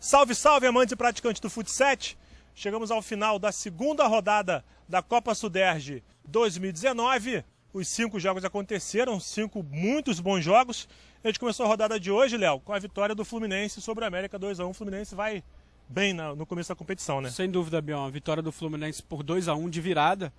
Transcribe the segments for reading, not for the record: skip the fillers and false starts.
Salve, salve, amantes e praticantes do Futsal! Chegamos ao final da segunda rodada da Copa Suderge 2019. Os 5 jogos aconteceram, 5 muitos bons jogos. A gente começou a rodada de hoje, Léo, com a vitória do Fluminense sobre o América 2-1. O Fluminense vai bem no começo da competição, né? Sem dúvida, Bion. A vitória do Fluminense por 2-1 de virada.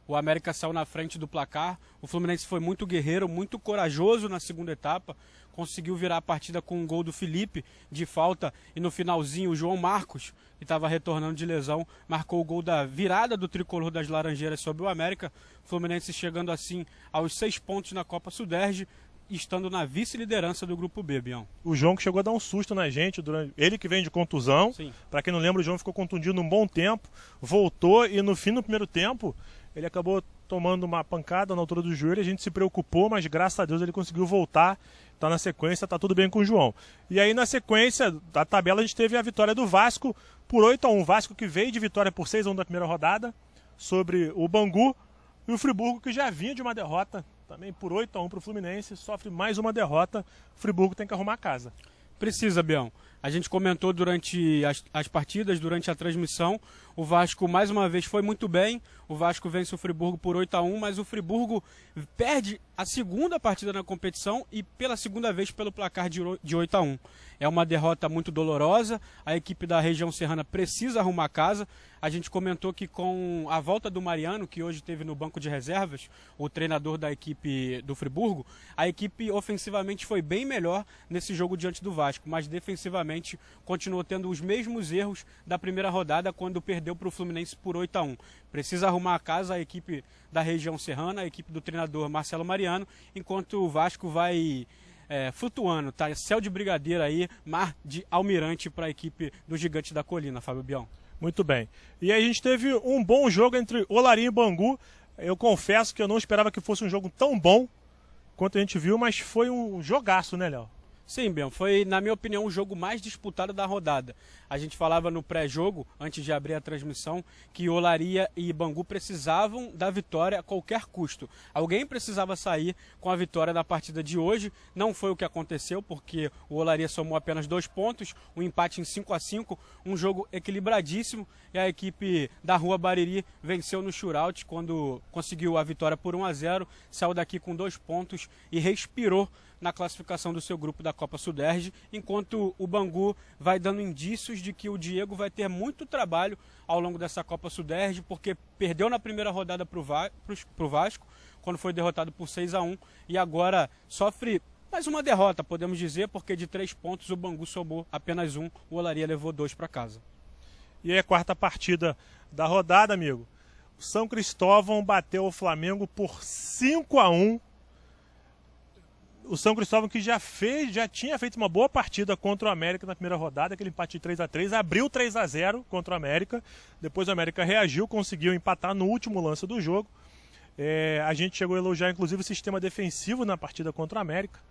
O América saiu na frente do placar. O Fluminense foi muito guerreiro, muito corajoso na segunda etapa. Conseguiu virar a partida com um gol do Felipe de falta. E no finalzinho, o João Marcos, que estava retornando de lesão, marcou o gol da virada do tricolor das Laranjeiras sobre o América. O Fluminense chegando assim aos 6 pontos na Copa Suderge, estando na vice-liderança do Grupo B, Bião. O João que chegou a dar um susto na gente, ele que vem de contusão. Para quem não lembra, o João ficou contundido um bom tempo, voltou e no fim do primeiro tempo ele acabou tomando uma pancada na altura do joelho. A gente se preocupou, mas graças a Deus ele conseguiu voltar. Tá na sequência, tá tudo bem com o João. E aí na sequência da tabela a gente teve a vitória do Vasco por 8-1. Vasco que veio de vitória por 6-1 da primeira rodada sobre o Bangu. E o Friburgo que já vinha de uma derrota também por 8-1 para o Fluminense, sofre mais uma derrota. O Friburgo tem que arrumar a casa. Precisa, Bião. A gente comentou durante as partidas, durante a transmissão, o Vasco mais uma vez foi muito bem, o Vasco vence o Friburgo por 8-1, mas o Friburgo perde a segunda partida na competição e pela segunda vez pelo placar de 8-1. É uma derrota muito dolorosa, a equipe da região serrana precisa arrumar a casa. A gente comentou que com a volta do Mariano, que hoje esteve no banco de reservas, o treinador da equipe do Friburgo, a equipe ofensivamente foi bem melhor nesse jogo diante do Vasco, mas defensivamente continuou tendo os mesmos erros da primeira rodada quando perdeu para o Fluminense por 8-1. Precisa arrumar a casa a equipe da região serrana, a equipe do treinador Marcelo Mariano, enquanto o Vasco vai flutuando, tá? Céu de brigadeiro aí, mar de almirante para a equipe do Gigante da Colina, Fábio Bião. Muito bem. E aí a gente teve um bom jogo entre Olaria e Bangu. Eu confesso que eu não esperava que fosse um jogo tão bom quanto a gente viu, mas foi um jogaço, né, Léo? Sim, Bião, foi, na minha opinião, o jogo mais disputado da rodada. A gente falava no pré-jogo, antes de abrir a transmissão, que Olaria e Bangu precisavam da vitória a qualquer custo. Alguém precisava sair com a vitória da partida de hoje. Não foi o que aconteceu, porque o Olaria somou apenas 2 pontos, um empate em 5-5, um jogo equilibradíssimo, e a equipe da Rua Bariri venceu no shootout quando conseguiu a vitória por 1-0, saiu daqui com 2 pontos e respirou na classificação do seu grupo da Copa Suderge, enquanto o Bangu vai dando indícios de que o Diego vai ter muito trabalho ao longo dessa Copa Suderge, porque perdeu na primeira rodada para o Vasco, quando foi derrotado por 6-1, e agora sofre mais uma derrota, podemos dizer, porque de 3 pontos o Bangu somou apenas 1, o Olaria levou 2 para casa. E aí a quarta partida da rodada, amigo. O São Cristóvão bateu o Flamengo por 5-1. O São Cristóvão que já tinha feito uma boa partida contra o América na primeira rodada, aquele empate de 3-3, abriu 3-0 contra o América, depois o América reagiu, conseguiu empatar no último lance do jogo. A gente chegou a elogiar inclusive o sistema defensivo na partida contra o América.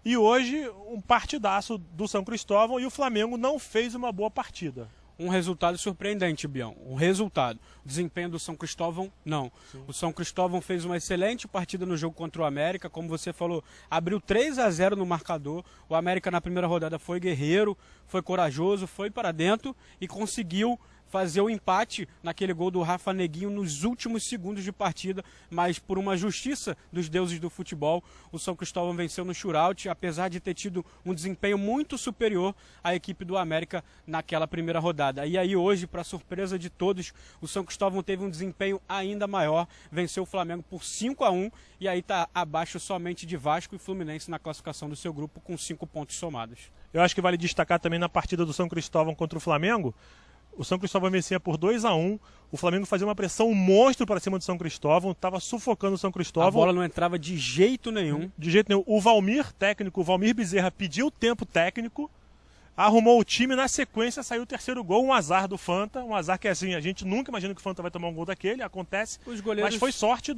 E hoje um partidaço do São Cristóvão e o Flamengo não fez uma boa partida. Um resultado surpreendente, Bião. O resultado. O desempenho do São Cristóvão, não. Sim. O São Cristóvão fez uma excelente partida no jogo contra o América. Como você falou, abriu 3-0 no marcador. O América na primeira rodada foi guerreiro, foi corajoso, foi para dentro e conseguiu fazer o empate naquele gol do Rafa Neguinho nos últimos segundos de partida, mas por uma justiça dos deuses do futebol, o São Cristóvão venceu no shootout, apesar de ter tido um desempenho muito superior à equipe do América naquela primeira rodada. E aí hoje, para surpresa de todos, o São Cristóvão teve um desempenho ainda maior, venceu o Flamengo por 5-1 e aí está abaixo somente de Vasco e Fluminense na classificação do seu grupo com 5 pontos somados. Eu acho que vale destacar também na partida do São Cristóvão contra o Flamengo. O São Cristóvão vencia por 2-1, o Flamengo fazia uma pressão monstro para cima do São Cristóvão, estava sufocando o São Cristóvão. A bola não entrava de jeito nenhum. De jeito nenhum. O Valmir Bezerra pediu tempo técnico, arrumou o time, na sequência saiu o terceiro gol, um azar do Fanta, um azar que assim, a gente nunca imagina que o Fanta vai tomar um gol daquele, acontece, os goleiros... mas foi sorte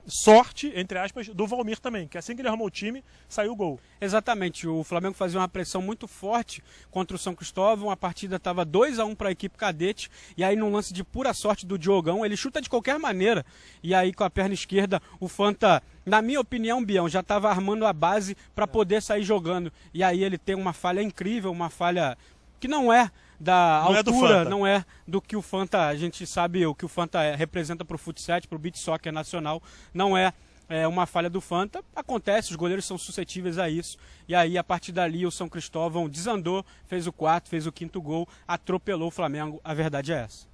sorte, entre aspas, do Valmir também, que assim que ele arrumou o time, saiu o gol. Exatamente, o Flamengo fazia uma pressão muito forte contra o São Cristóvão, a partida estava 2-1 para a equipe cadete, e aí num lance de pura sorte do Diogão, ele chuta de qualquer maneira, e aí com a perna esquerda, o Fanta, na minha opinião, Bião, já estava armando a base para poder sair jogando, e aí ele tem uma falha incrível, uma falha que não é da não altura, não é do que o Fanta, a gente sabe o que o Fanta representa para o futsal, para o beach soccer nacional, não é uma falha do Fanta, acontece, os goleiros são suscetíveis a isso, e aí a partir dali o São Cristóvão desandou, fez o quarto, fez o quinto gol, atropelou o Flamengo, a verdade é essa.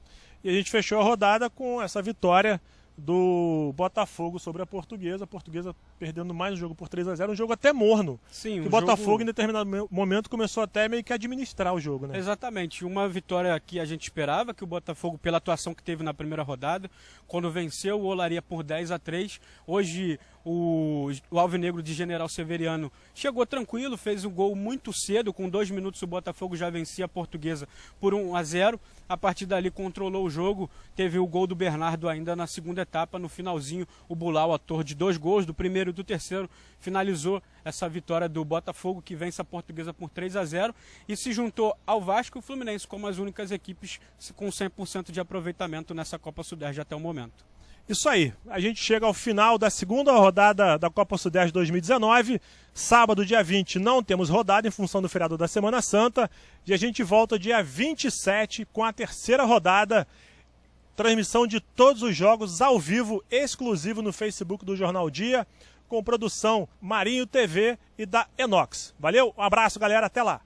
E a gente fechou a rodada com essa vitória do Botafogo sobre a Portuguesa perdendo mais um jogo por 3-0, um jogo até morno. Sim, o Botafogo em determinado momento começou até meio que a administrar o jogo, né? Exatamente, uma vitória que a gente esperava, que o Botafogo, pela atuação que teve na primeira rodada, quando venceu o Olaria por 10-3, hoje o Alvinegro de General Severiano chegou tranquilo, fez um gol muito cedo, com 2 minutos o Botafogo já vencia a Portuguesa por 1-0, a partir dali controlou o jogo, teve o gol do Bernardo ainda na segunda etapa, no finalzinho o Bulau, autor de 2 gols, do primeiro e do terceiro, finalizou essa vitória do Botafogo, que vence a Portuguesa por 3-0 e se juntou ao Vasco e o Fluminense como as únicas equipes com 100% de aproveitamento nessa Copa Sudeste até o momento. Isso aí, a gente chega ao final da segunda rodada da Copa Sudeste 2019, sábado dia 20 não temos rodada em função do feriado da Semana Santa, e a gente volta dia 27 com a terceira rodada, transmissão de todos os jogos ao vivo, exclusivo no Facebook do Jornal Dia, com produção Marinho TV e da Enox. Valeu, um abraço galera, até lá!